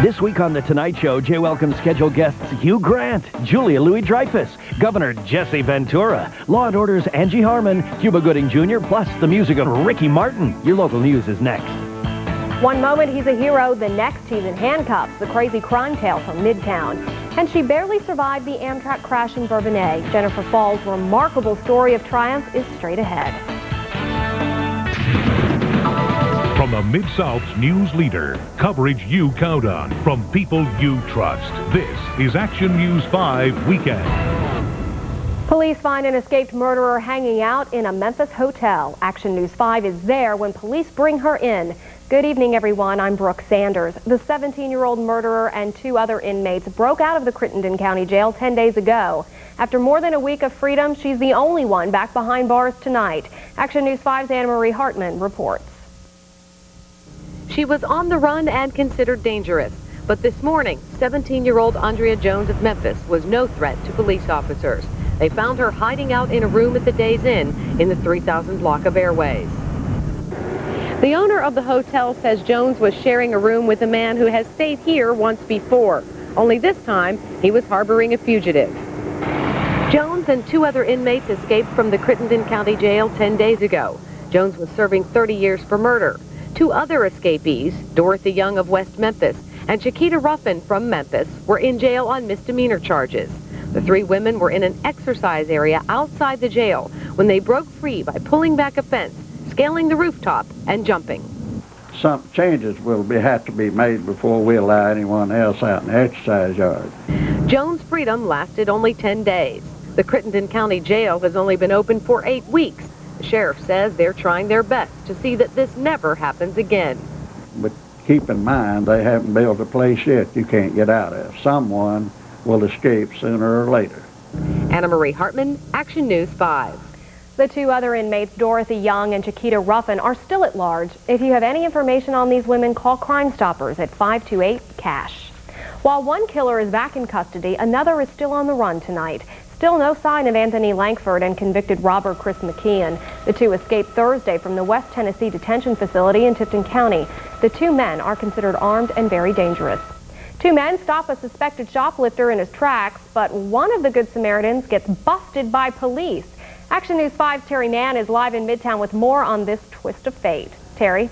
This week on The Tonight Show, Jay welcomes scheduled guests Hugh Grant, Julia Louis-Dreyfus, Governor Jesse Ventura, Law & Order's Angie Harmon, Cuba Gooding Jr., plus the music of Ricky Martin. Your local news is next. One moment he's a hero, the next he's in handcuffs, the crazy crime tale from Midtown. And she barely survived the Amtrak crash in Bourbonnais. Jennifer Fall's remarkable story of triumph is straight ahead. From the Mid-South's news leader, coverage you count on from people you trust. This is Action News 5 Weekend. Police find an escaped murderer hanging out in a Memphis hotel. Action News 5 is there when police bring her in. Good evening, everyone. I'm Brooke Sanders. The 17-year-old murderer and 2 other inmates broke out of the Crittenden County Jail 10 days ago. After more than a week of freedom, she's the only one back behind bars tonight. Action News 5's Anna-Marie Hartman reports. She was on the run and considered dangerous. But this morning, 17-year-old Andrea Jones of Memphis was no threat to police officers. They found her hiding out in a room at the Days Inn in the 3000 block of Airways. The owner of the hotel says Jones was sharing a room with a man who has stayed here once before. Only this time, he was harboring a fugitive. Jones and 2 other inmates escaped from the Crittenden County Jail 10 days ago. Jones was serving 30 years for murder. 2 other escapees, Dorothy Young of West Memphis and Chiquita Ruffin from Memphis, were in jail on misdemeanor charges. The 3 women were in an exercise area outside the jail when they broke free by pulling back a fence, scaling the rooftop, and jumping. Some changes will have to be made before we allow anyone else out in the exercise yard. Jones' freedom lasted only 10 days. The Crittenden County Jail has only been open for 8 weeks. The sheriff says they're trying their best to see that this never happens again. But keep in mind, they haven't built a place yet you can't get out of. Someone will escape sooner or later. Anna-Marie Hartman, Action News 5. The 2 other inmates, Dorothy Young and Chiquita Ruffin, are still at large. If you have any information on these women, call Crime Stoppers at 528-CASH. While one killer is back in custody, another is still on the run tonight. Still no sign of Anthony Lankford and convicted robber Chris McKeon. The 2 escaped Thursday from the West Tennessee Detention Facility in Tipton County. The 2 men are considered armed and very dangerous. 2 men stop a suspected shoplifter in his tracks, but one of the Good Samaritans gets busted by police. Action News 5's Terry Mann is live in Midtown with more on this twist of fate. Terry?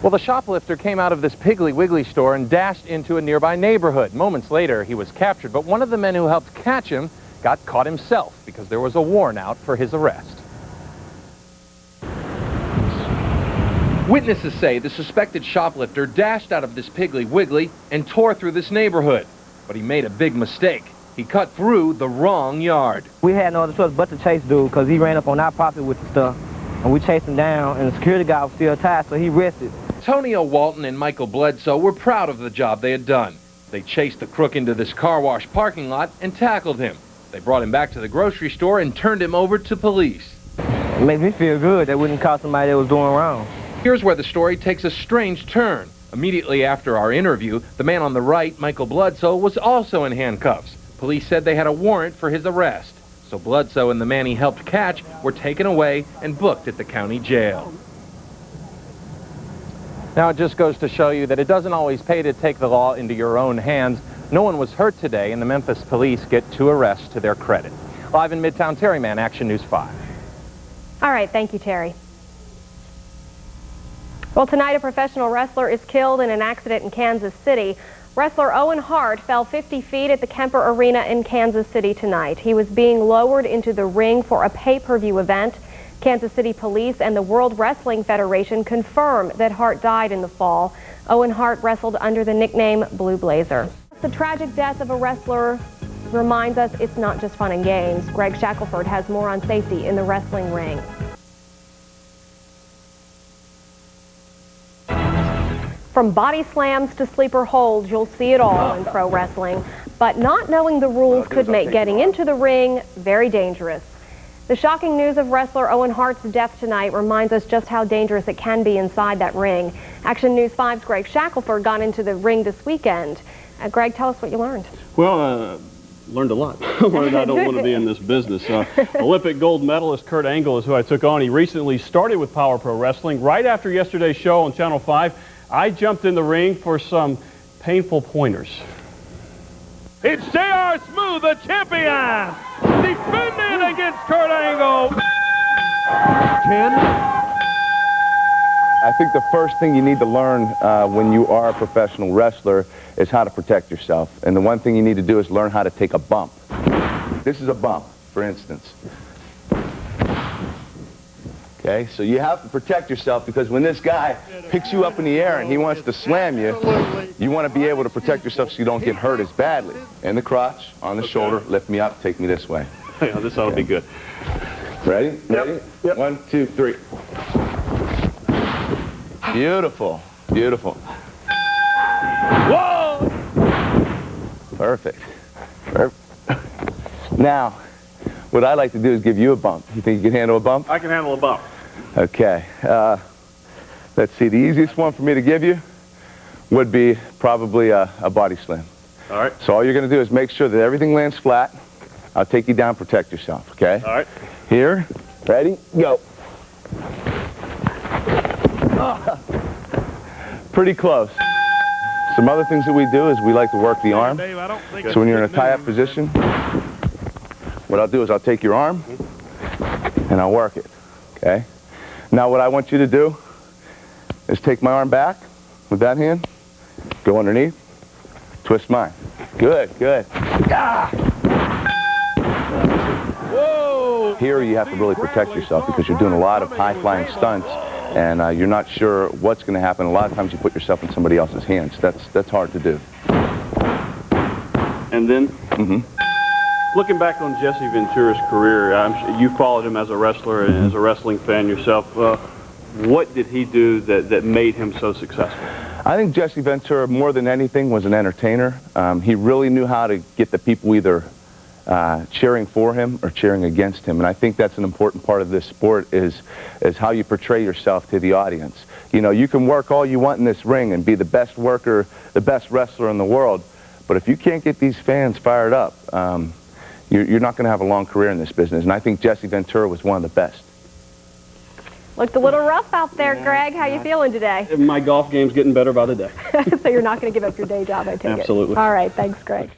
Well, the shoplifter came out of this Piggly Wiggly store and dashed into a nearby neighborhood. Moments later, he was captured, but one of the men who helped catch him got caught himself because there was a warrant out for his arrest. Witnesses say the suspected shoplifter dashed out of this Piggly Wiggly and tore through this neighborhood. But he made a big mistake. He cut through the wrong yard. We had no other choice but to chase dude because he ran up on our property with the stuff. And we chased him down, and the security guy was still tied, so he rested. Tonio Walton and Michael Bledsoe were proud of the job they had done. They chased the crook into this car wash parking lot and tackled him. They brought him back to the grocery store and turned him over to police. It makes me feel good that we didn't caught somebody that was doing wrong. Here's where the story takes a strange turn. Immediately after our interview, the man on the right, Michael Bledsoe, was also in handcuffs. Police said they had a warrant for his arrest. So Bledsoe and the man he helped catch were taken away and booked at the county jail. Now it just goes to show you that it doesn't always pay to take the law into your own hands. No one was hurt today, and the Memphis police get 2 arrests to their credit. Live in Midtown, Terry Mann, Action News 5. All right, thank you, Terry. Well, tonight a professional wrestler is killed in an accident in Kansas City. Wrestler Owen Hart fell 50 feet at the Kemper Arena in Kansas City tonight. He was being lowered into the ring for a pay-per-view event. Kansas City Police and the World Wrestling Federation confirm that Hart died in the fall. Owen Hart wrestled under the nickname Blue Blazer. The tragic death of a wrestler reminds us it's not just fun and games. Greg Shackelford has more on safety in the wrestling ring. From body slams to sleeper holds, you'll see it all in pro wrestling. But not knowing the rules could make getting into the ring very dangerous. The shocking news of wrestler Owen Hart's death tonight reminds us just how dangerous it can be inside that ring. Action News 5's Greg Shackelford got into the ring this weekend. Greg, tell us what you learned. Well, learned a lot. Learned I don't want to be in this business. Olympic gold medalist Kurt Angle is who I took on. He recently started with Power Pro Wrestling. Right after yesterday's show on Channel 5, I jumped in the ring for some painful pointers. It's J.R. Smooth, the champion, defending against Kurt Angle. 10. I think the first thing you need to learn when you are a professional wrestler is how to protect yourself. And the one thing you need to do is learn how to take a bump. This is a bump, for instance. Okay, so you have to protect yourself because when this guy picks you up in the air and he wants to slam you, you want to be able to protect yourself so you don't get hurt as badly. In the crotch, on the shoulder, lift me up, take me this way. Yeah, this ought to be good. Ready? Ready? Yep. 1, 2, 3. Beautiful. Beautiful. Whoa! Perfect. Perfect. Now, what I like to do is give you a bump. You think you can handle a bump? I can handle a bump. Okay. Let's see. The easiest one for me to give you would be probably a body slam. All right. So all you're going to do is make sure that everything lands flat. I'll take you down, protect yourself, okay? All right. Here. Ready? Go. Pretty close. Some other things that we do is we like to work the arm. So when you're in a tie-up position, what I'll do is I'll take your arm and I'll work it, okay? Now what I want you to do is take my arm back with that hand, go underneath, twist mine. Good, good. Ah! Whoa! Here you have to really protect yourself because you're doing a lot of high-flying stunts and you're not sure what's going to happen. A lot of times you put yourself in somebody else's hands. That's hard to do. And then, looking back on Jesse Ventura's career, you followed him as a wrestler and as a wrestling fan yourself. What did he do that made him so successful? I think Jesse Ventura, more than anything, was an entertainer. He really knew how to get the people either cheering for him or cheering against him. And I think that's an important part of this sport is how you portray yourself to the audience. You know, you can work all you want in this ring and be the best worker, the best wrestler in the world, but if you can't get these fans fired up, you're not going to have a long career in this business. And I think Jesse Ventura was one of the best. Looked a little rough out there, Greg. How you feeling today? My golf game's getting better by the day. So you're not going to give up your day job, I take it. Absolutely. All right. Thanks, Greg.